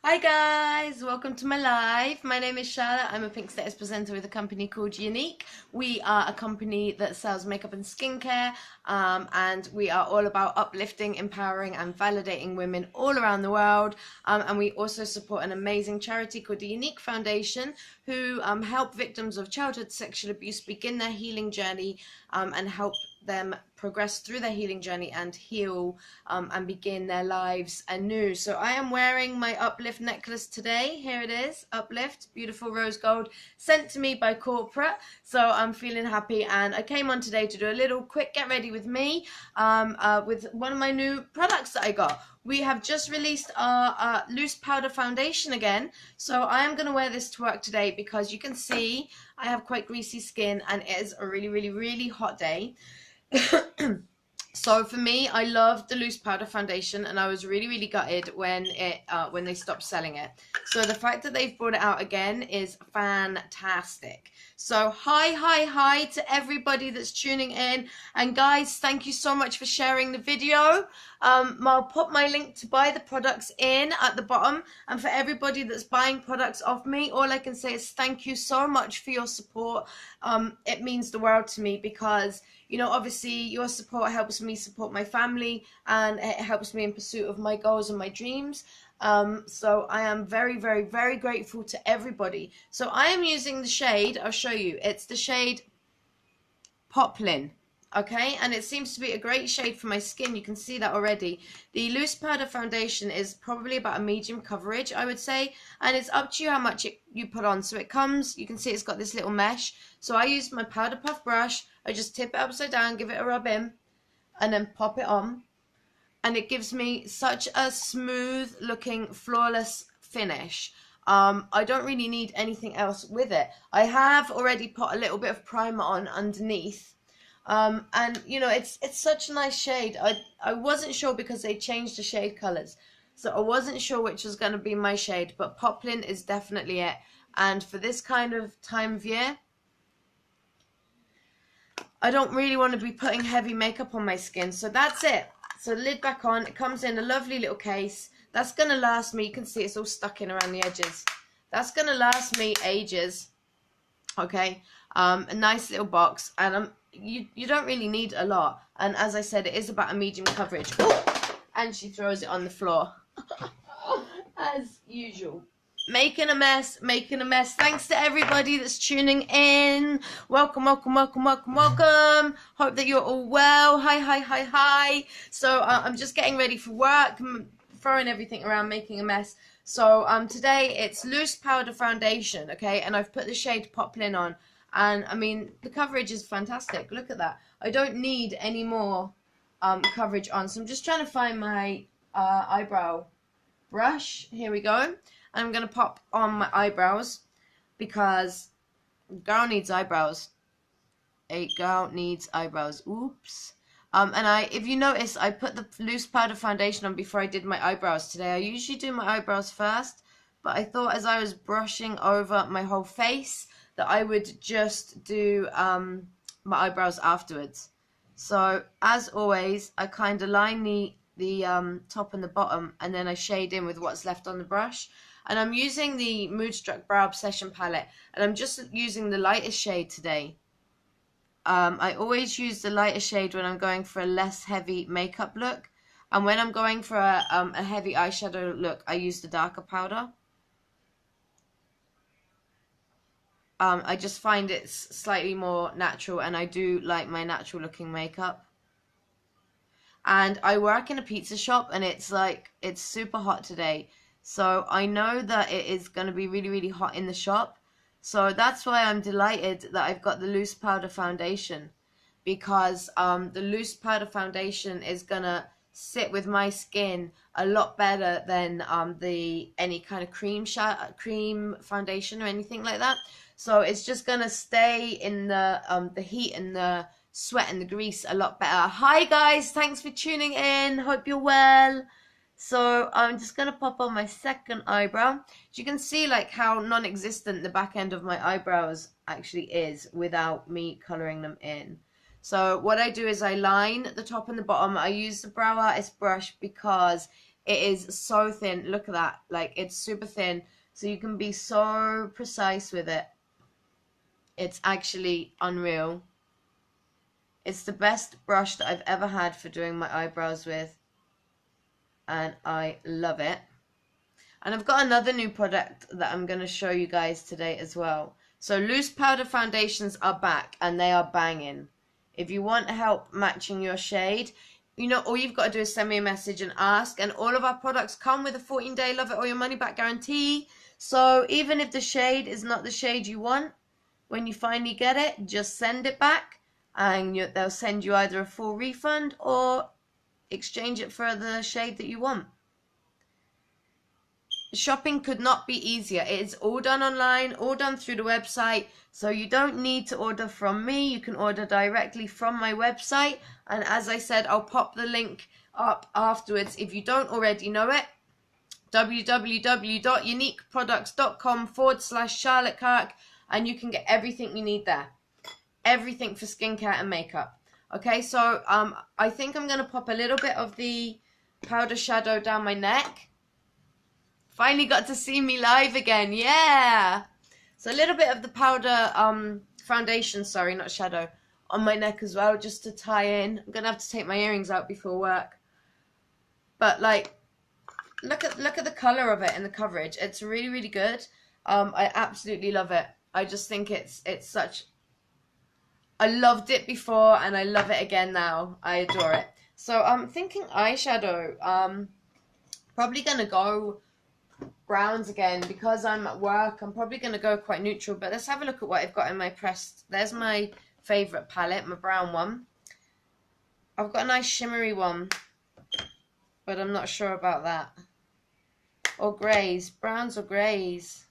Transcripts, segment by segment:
Hi guys, welcome to my live. My name is Charlotte. I'm a Pink Status presenter with a company called Unique. We are a company that sells makeup and skincare, and we are all about uplifting, empowering and validating women all around the world. And we also support an amazing charity called the Unique Foundation, who help victims of childhood sexual abuse begin their healing journey and help them progress through their healing journey and heal and begin their lives anew. So I am wearing my Uplift necklace today. Here it is, Uplift, beautiful rose gold, sent to me by corporate. So I'm feeling happy, and I came on today to do a little quick get ready with me with one of my new products that I got. We have just released our loose powder foundation again, so I am going to wear this to work today because you can see I have quite greasy skin and it is a really hot day. So for me, I love the loose powder foundation, and I was really gutted when they stopped selling it. So the fact that they've brought it out again is fantastic. So hi to everybody that's tuning in, and guys, thank you so much for sharing the video. I'll put my link to buy the products in at the bottom, and for everybody that's buying products off me, all I can say is thank you so much for your support. It means the world to me because, you know, obviously your support helps me support my family, and it helps me in pursuit of my goals and my dreams. So I am very grateful to everybody. So I am using the shade, I'll show you, it's the shade Poplin. Okay, and it seems to be a great shade for my skin. You can see that already. The loose powder foundation is probably about a medium coverage, I would say, and it's up to you how much you put on. So it comes, you can see it's got this little mesh. So I use my powder puff brush. I just tip it upside down, give it a rub in, and then pop it on, and it gives me such a smooth looking, flawless finish. I don't really need anything else with it. I have already put a little bit of primer on underneath. And you know, it's such a nice shade. I wasn't sure because they changed the shade colors, so I wasn't sure which was going to be my shade, but Poplin is definitely it. And for this kind of time of year, I don't really want to be putting heavy makeup on my skin, so that's it. So lid back on, it comes in a lovely little case. That's going to last me, you can see it's all stuck in around the edges. That's going to last me ages. Okay, a nice little box, and you don't really need a lot, and as I said, it is about a medium coverage. Ooh, and she throws it on the floor as usual. Making a mess. Thanks to everybody that's tuning in. Welcome. Hope that you're all well. Hi. So I'm just getting ready for work. I'm throwing everything around, making a mess. So today it's loose powder foundation, okay, and I've put the shade Poplin on, and I mean the coverage is fantastic. Look at that. I don't need any more coverage on, so I'm just trying to find my eyebrow brush. Here we go. I'm gonna pop on my eyebrows because a girl needs eyebrows. A girl needs eyebrows. Oops. And if you notice, I put the loose powder foundation on before I did my eyebrows today. I usually do my eyebrows first, but I thought as I was brushing over my whole face that I would just do my eyebrows afterwards. So as always, I kind of line the top and the bottom, and then I shade in with what's left on the brush. And I'm using the Moodstruck Brow Obsession palette, and I'm just using the lightest shade today. I always use the lighter shade when I'm going for a less heavy makeup look, and when I'm going for a heavy eyeshadow look, I use the darker powder. I just find it's slightly more natural, and I do like my natural looking makeup. And I work in a pizza shop, and it's super hot today, so I know that it is going to be really hot in the shop. So that's why I'm delighted that I've got the loose powder foundation, because the loose powder foundation is gonna sit with my skin a lot better than any kind of cream foundation or anything like that. So it's just gonna stay in the heat and the sweat and the grease a lot better. Hi guys, thanks for tuning in. Hope you're well. So I'm just going to pop on my second eyebrow. As you can see, like, how non-existent the back end of my eyebrows actually is without me colouring them in. So what I do is I line the top and the bottom. I use the Brow Artist brush because It is so thin. Look at that. Like, it's super thin. So you can be so precise with it. It's actually unreal. It's the best brush that I've ever had for doing my eyebrows with. And I love it. And I've got another new product that I'm going to show you guys today as well. So loose powder foundations are back and they are banging. If you want help matching your shade, you know, all you've got to do is send me a message and ask. And all of our products come with a 14-day love it or your money back guarantee. So even if the shade is not the shade you want, when you finally get it, just send it back and they'll send you either a full refund or exchange it for the shade that you want. Shopping could not be easier. It is all done online, all done through the website, so you don't need to order from me. You can order directly from my website, and as I said, I'll pop the link up afterwards if you don't already know it. www.uniqueproducts.com/Charlotte Kirk, and you can get everything you need there. Everything for skincare and makeup. Okay, so I think I'm going to pop a little bit of the powder shadow down my neck. Finally got to see me live again, yeah! So a little bit of the powder foundation, sorry, not shadow, on my neck as well, just to tie in. I'm going to have to take my earrings out before work. But like, look at the colour of it and the coverage. It's really, really good. I absolutely love it. I just think it's such... I loved it before and I love it again now. I adore it. So I'm thinking eyeshadow. Probably going to go browns again because I'm at work. I'm probably going to go quite neutral, but let's have a look at what I've got in my pressed. There's my favourite palette, my brown one. I've got a nice shimmery one, but I'm not sure about that. Or greys, browns or greys.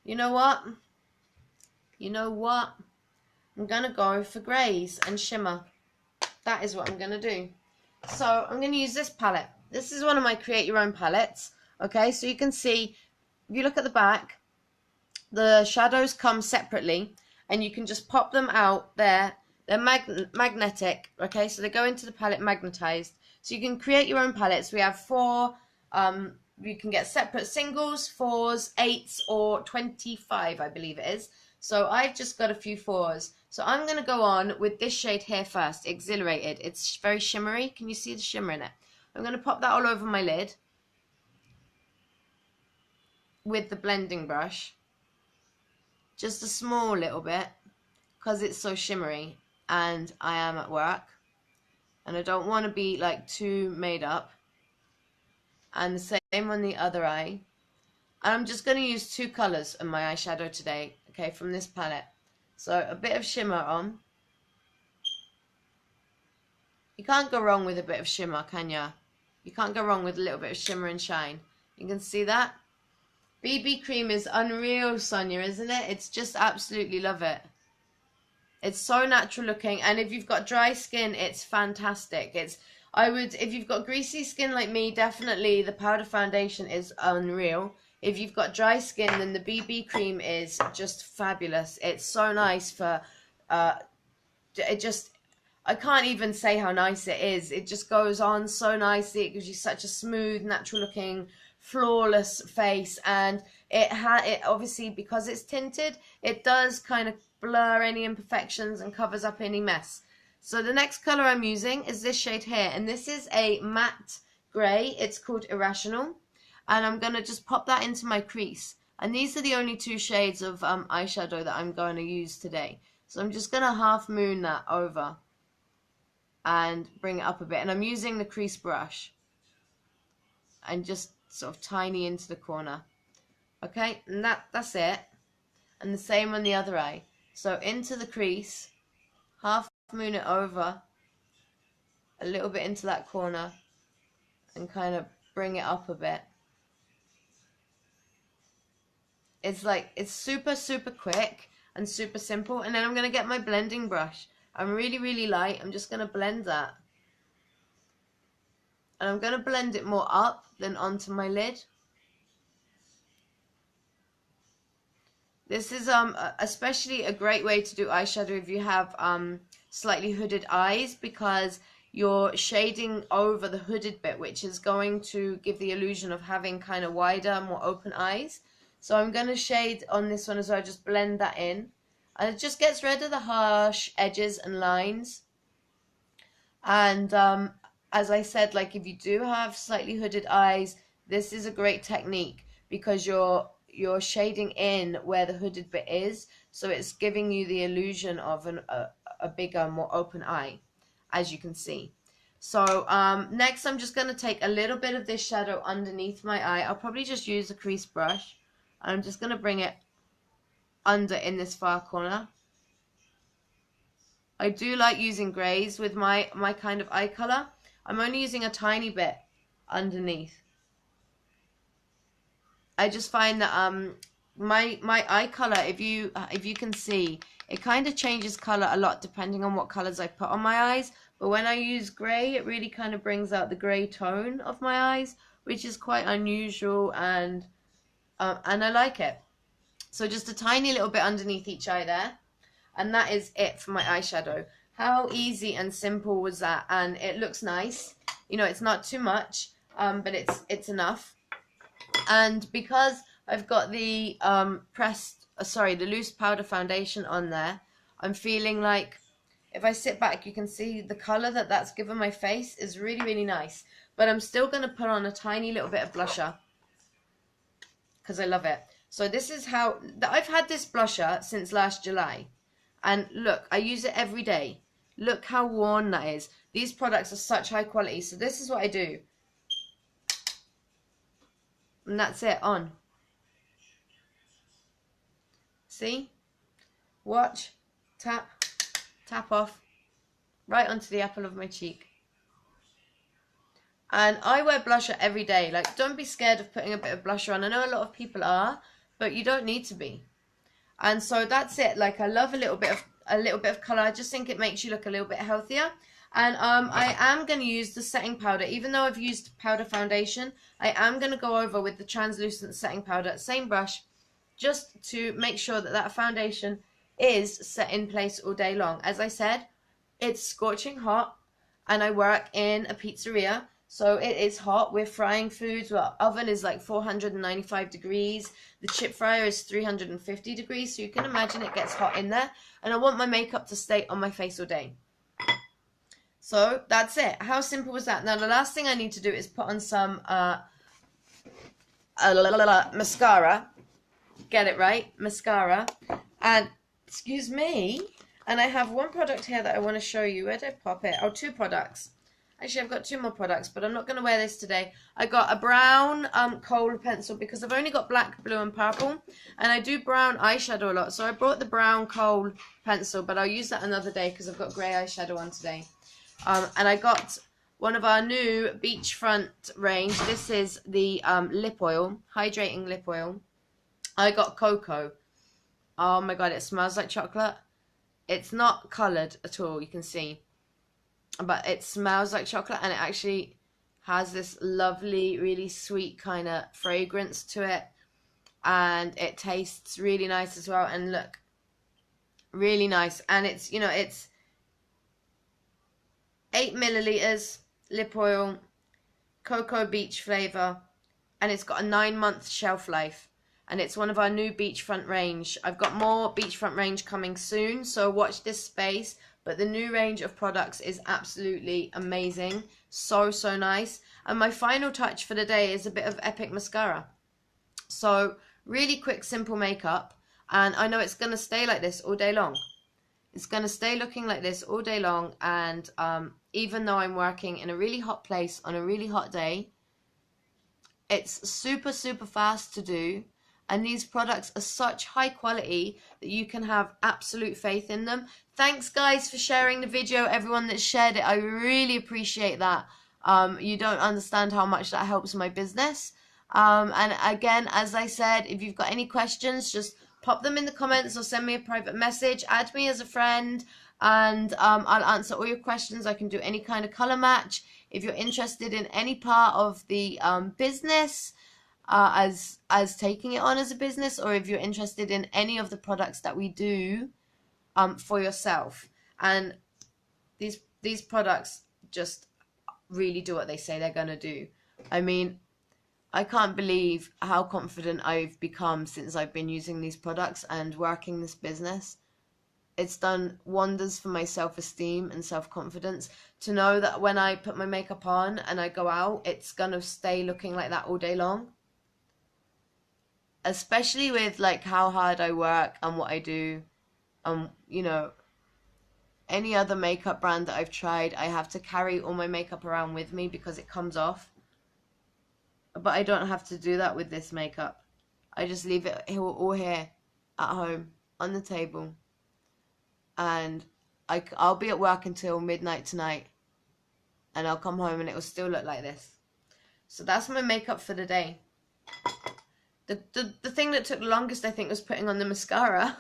You know what? You know what? I'm going to go for greys and shimmer. That is what I'm going to do. So I'm going to use this palette. This is one of my create your own palettes. Okay, so you can see, if you look at the back, the shadows come separately, and you can just pop them out there. They're magnetic, okay, so they go into the palette magnetized. So you can create your own palettes. We have 4, you can get separate singles, 4s, 8s, or 25, I believe it is. So I've just got a few 4s. So I'm going to go on with this shade here first, Exhilarated. It's very shimmery. Can you see the shimmer in it? I'm going to pop that all over my lid with the blending brush, just a small little bit, because it's so shimmery and I am at work and I don't want to be like too made up. And the same on the other eye. And I'm just going to use 2 colours in my eyeshadow today, okay, from this palette. So a bit of shimmer on. You can't go wrong with a bit of shimmer, can ya? You can't go wrong with a little bit of shimmer and shine. You can see that? BB cream is unreal, Sonia, isn't it? It's just absolutely love it. It's so natural looking, and if you've got dry skin, it's fantastic. If you've got greasy skin like me, definitely the powder foundation is unreal. If you've got dry skin, then the BB cream is just fabulous. It's so nice for, I can't even say how nice it is. It just goes on so nicely. It gives you such a smooth, natural looking, flawless face, and it obviously, because it's tinted, it does kind of blur any imperfections and covers up any mess. So the next color I'm using is this shade here, and this is a matte gray. It's called Irrational, and I'm going to just pop that into my crease. And these are the only 2 shades of eyeshadow that I'm going to use today. So I'm just going to half moon that over and bring it up a bit, and I'm using the crease brush and just sort of tiny into the corner. Okay, and that's it. And the same on the other eye. So into the crease, half moon it over a little bit into that corner and kind of bring it up a bit. It's like, it's super, super quick and super simple. And then I'm going to get my blending brush. I'm really, really light. I'm just going to blend that. And I'm going to blend it more up than onto my lid. This is especially a great way to do eyeshadow if you have slightly hooded eyes, because you're shading over the hooded bit, which is going to give the illusion of having kind of wider, more open eyes. So I'm going to shade on this one as well, just blend that in. And it just gets rid of the harsh edges and lines. And as I said, like if you do have slightly hooded eyes, this is a great technique because you're shading in where the hooded bit is. So it's giving you the illusion of a bigger, more open eye, as you can see. So next I'm just going to take a little bit of this shadow underneath my eye. I'll probably just use a crease brush. I'm just going to bring it under in this far corner. I do like using greys with my kind of eye color. I'm only using a tiny bit underneath. I just find that my eye color, if you can see, it kind of changes color a lot depending on what colors I put on my eyes. But when I use gray, it really kind of brings out the gray tone of my eyes, which is quite unusual, and I like it. So just a tiny little bit underneath each eye there. And that is it for my eyeshadow. How easy and simple was that? And it looks nice. You know, it's not too much, but it's enough. And because I've got the the loose powder foundation on there, I'm feeling like if I sit back, you can see the color that's given my face is really, really nice. But I'm still going to put on a tiny little bit of blusher because I love it. So this is how, I've had this blusher since last July. And look, I use it every day. Look how worn that is. These products are such high quality. So this is what I do. And that's it, on. See? Watch. Tap. Tap off. Right onto the apple of my cheek. And I wear blusher every day. Like, don't be scared of putting a bit of blusher on. I know a lot of people are, but you don't need to be. And so that's it. Like, I love a little bit of color. I just think it makes you look a little bit healthier. And I am going to use the setting powder. Even though I've used powder foundation, I am going to go over with the translucent setting powder, same brush, just to make sure that that foundation is set in place all day long. As I said, it's scorching hot, and I work in a pizzeria. So it is hot. We're frying foods. Our oven is like 495 degrees. The chip fryer is 350 degrees. So you can imagine it gets hot in there. And I want my makeup to stay on my face all day. So that's it. How simple was that? Now the last thing I need to do is put on some mascara. Get it right? Mascara. And, excuse me. And I have one product here that I want to show you. Where did I pop it? Oh, two products. Actually, I've got two more products, but I'm not going to wear this today. I got a brown kohl pencil because I've only got black, blue, and purple. And I do brown eyeshadow a lot. So I brought the brown kohl pencil, but I'll use that another day because I've got grey eyeshadow on today. And I got one of our new beachfront range. This is the lip oil, hydrating lip oil. I got cocoa. Oh my god, it smells like chocolate. It's not coloured at all, you can see. But it smells like chocolate, and it actually has this lovely, really sweet kind of fragrance to it. And it tastes really nice as well. And look, really nice. And it's, you know, it's 8 milliliters lip oil, cocoa beach flavor, and it's got a 9-month shelf life. And it's one of our new beachfront range. I've got more beachfront range coming soon, so watch this space. But the new range of products is absolutely amazing. So, so nice. And my final touch for the day is a bit of Epic mascara. So, really quick, simple makeup. And I know it's going to stay like this all day long. It's going to stay looking like this all day long. And even though I'm working in a really hot place on a really hot day, it's super, super fast to do. And these products are such high quality that you can have absolute faith in them. Thanks, guys, for sharing the video. Everyone that shared it, I really appreciate that. You don't understand how much that helps my business. And again, as I said, if you've got any questions, just pop them in the comments or send me a private message. Add me as a friend, and I'll answer all your questions. I can do any kind of color match. If you're interested in any part of the business, as taking it on as a business, or if you're interested in any of the products that we do for yourself. And these products just really do what they say they're gonna do. I mean, I can't believe how confident I've become since I've been using these products and working this business. It's done wonders for my self-esteem and self-confidence to know that when I put my makeup on and I go out, it's gonna stay looking like that all day long. Especially with like how hard I work and what I do. You know, any other makeup brand that I've tried, I have to carry all my makeup around with me because it comes off. But I don't have to do that with this makeup. I just leave it all here at home on the table. And I'll be at work until midnight tonight. And I'll come home and it will still look like this. So that's my makeup for the day. The thing that took the longest, I think, was putting on the mascara.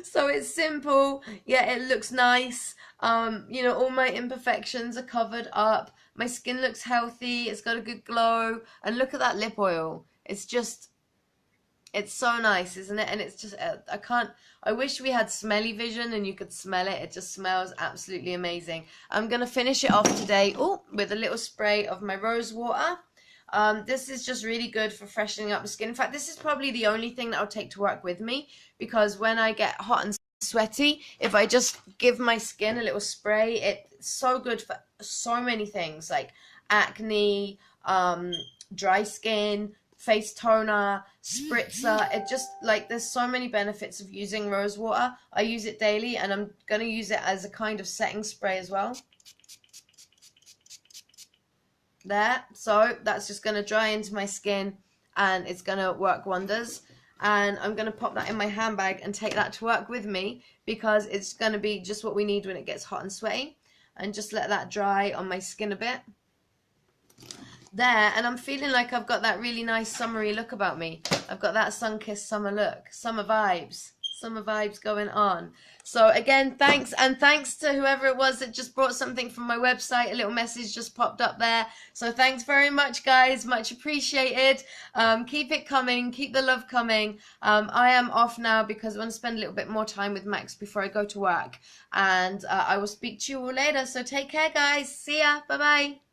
So it's simple, yeah, it looks nice. You know, all my imperfections are covered up. My skin looks healthy, it's got a good glow. And look at that lip oil. It's just, it's so nice, isn't it? And it's just, I wish we had smelly vision and you could smell it. It just smells absolutely amazing. I'm going to finish it off today with a little spray of my rose water. This is just really good for freshening up the skin. In fact, this is probably the only thing that I'll take to work with me, because when I get hot and sweaty, if I just give my skin a little spray, it's so good for so many things like acne, dry skin, face toner, spritzer. It just, like, there's so many benefits of using rose water. I use it daily, and I'm going to use it as a kind of setting spray as well. There, so that's just going to dry into my skin and it's going to work wonders. And I'm going to pop that in my handbag and take that to work with me, because it's going to be just what we need when it gets hot and sweaty. And just let that dry on my skin a bit. There, and I'm feeling like I've got that really nice summery look about me. I've got that sun-kissed summer look, summer vibes going on. So again, thanks, and thanks to whoever it was that just brought something from my website. A little message just popped up there. So thanks very much, guys, much appreciated. Keep it coming, keep the love coming. I am off now because I want to spend a little bit more time with Max before I go to work, and I will speak to you all later. So take care, guys. See ya. Bye bye.